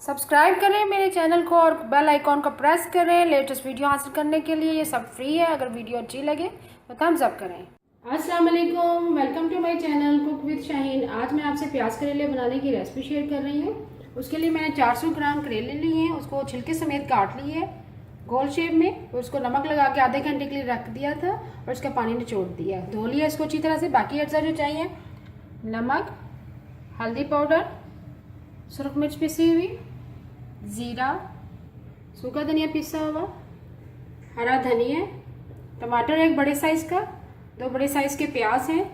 Subscribe करें मेरे channel को और बेल आइकॉन को प्रेस करें लेटेस्ट वीडियो हासिल करने के लिए। ये सब फ्री है। अगर वीडियो अच्छी लगे तो थम्स अप करें। अस्सलाम वालेकुम, welcome to my channel cook with Shaheen. आज मैं आपसे प्याज करेले बनाने की रेसिपी शेयर कर रही हूँ। उसके लिए मैंने 400 ग्राम करेले लिए हैं। उसको छिलके समेत काट लिए है गोल शेप में। उसको नमक लगा के आधे घंटे के लिए रख दिया था और उसका पानी निचोड़ दिया, धो लिया इसको अच्छी तरह से। बाकी अज्जा जो चाहिए, नमक, हल्दी पाउडर, सुरख मिर्च पिसी हुई, ज़ीरा, सूखा धनिया पिसा हुआ, हरा धनिया, टमाटर एक बड़े साइज़ का, 2 बड़े साइज़ के प्याज हैं,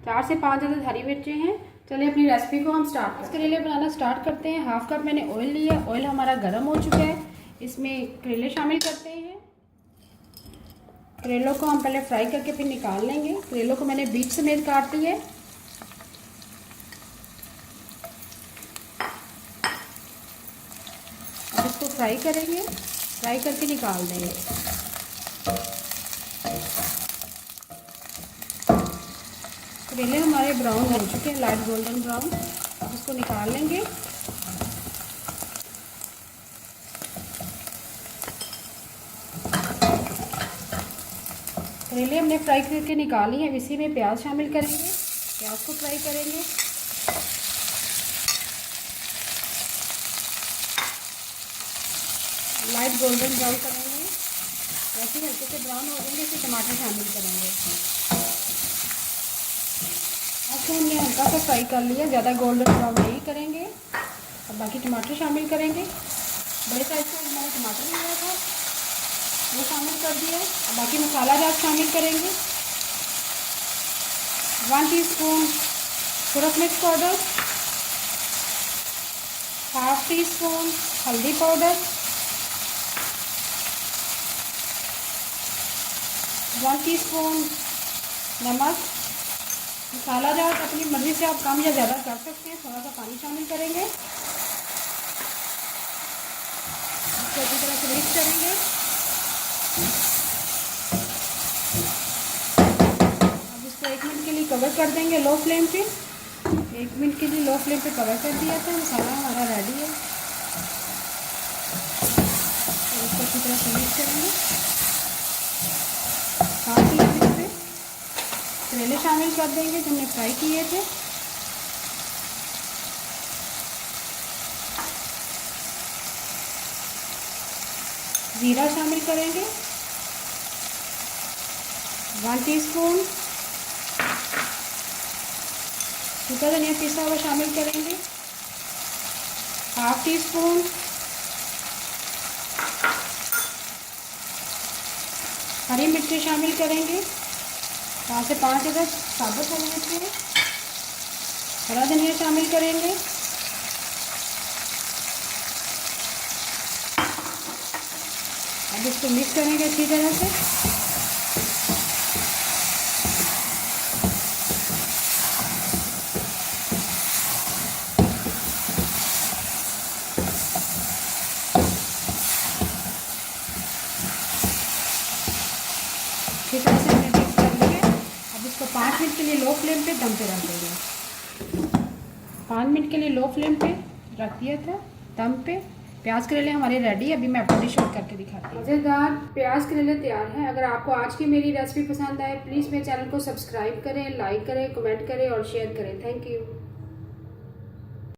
4 से 5 अदद हरी मिर्चें हैं। चलिए अपनी रेसिपी को हम स्टार्ट करते हैं। करेले बनाना स्टार्ट करते हैं। हाफ कप मैंने ऑयल लिया। ऑयल हमारा गर्म हो चुका है। इसमें करेले शामिल करते हैं। करेलों को हम पहले फ्राई करके फिर निकाल लेंगे। करेलों को मैंने बीच समेत काट दी है। इसको फ्राई करेंगे, फ्राई करके निकाल देंगे। करेले हमारे ब्राउन हो चुके हैं, लाइट गोल्डन ब्राउन। अब इसको निकाल लेंगे। करेले हमने फ्राई करके निकाली है। इसी में प्याज शामिल करेंगे। प्याज को फ्राई करेंगे। लाइट गोल्डन ब्राउन करेंगे। वैसे हल्के से ब्राउन हो जाएंगे फिर टमाटर शामिल करेंगे। अब हमने हल्का सा फ्राई कर लिया, ज़्यादा गोल्डन ब्राउन नहीं करेंगे। अब बाकी टमाटर शामिल करेंगे। बड़े साइज का हमारा टमाटर लिया था वो शामिल कर दिया। अब बाकी मसाला जात शामिल करेंगे। 1 टीस्पून सुरख मिर्च पाउडर, हाफ टी स्पून हल्दी पाउडर, 1 टीस्पून नमक। मसाला जात अपनी मर्ज़ी से आप कम या ज़्यादा कर सकते हैं। थोड़ा सा पानी शामिल करेंगे। इसको अच्छी तरह से मिक्स करेंगे। अब इसको 1 मिनट के लिए कवर कर देंगे लो फ्लेम पे। 1 मिनट के लिए लो फ्लेम पे कवर कर दिया था। मसाला हमारा रेडी है। तो इसको अच्छी तरह से मिक्स करेंगे। साथ ही हम इसमें करेले शामिल कर देंगे जो हमने फ्राई किए थे। जीरा शामिल करेंगे, 1 टीस्पून सूखा धनिया पिसा हुआ शामिल करेंगे, हाफ टी स्पून हरी मिर्ची शामिल करेंगे, 4 से 5 अदद साबुत हरी मिर्ची, हरा धनिया शामिल करेंगे। अब इसको मिक्स करेंगे अच्छी तरह से। अच्छी तरह से हमने मिक्स कर लिया। अब इसको 5 मिनट के लिए लो फ्लेम पे दम पे रख देंगे। 5 मिनट के लिए लो फ्लेम पे रख दिया था दम पे। प्याज करेले हमारे रेडी। अभी मैं आपको डिश आउट करके दिखाती हूँ। मज़ेदार प्याज करेले तैयार हैं। अगर आपको आज की मेरी रेसिपी पसंद आए प्लीज़ मेरे चैनल को सब्सक्राइब करें, लाइक करें, कमेंट करें और शेयर करें। Thank you.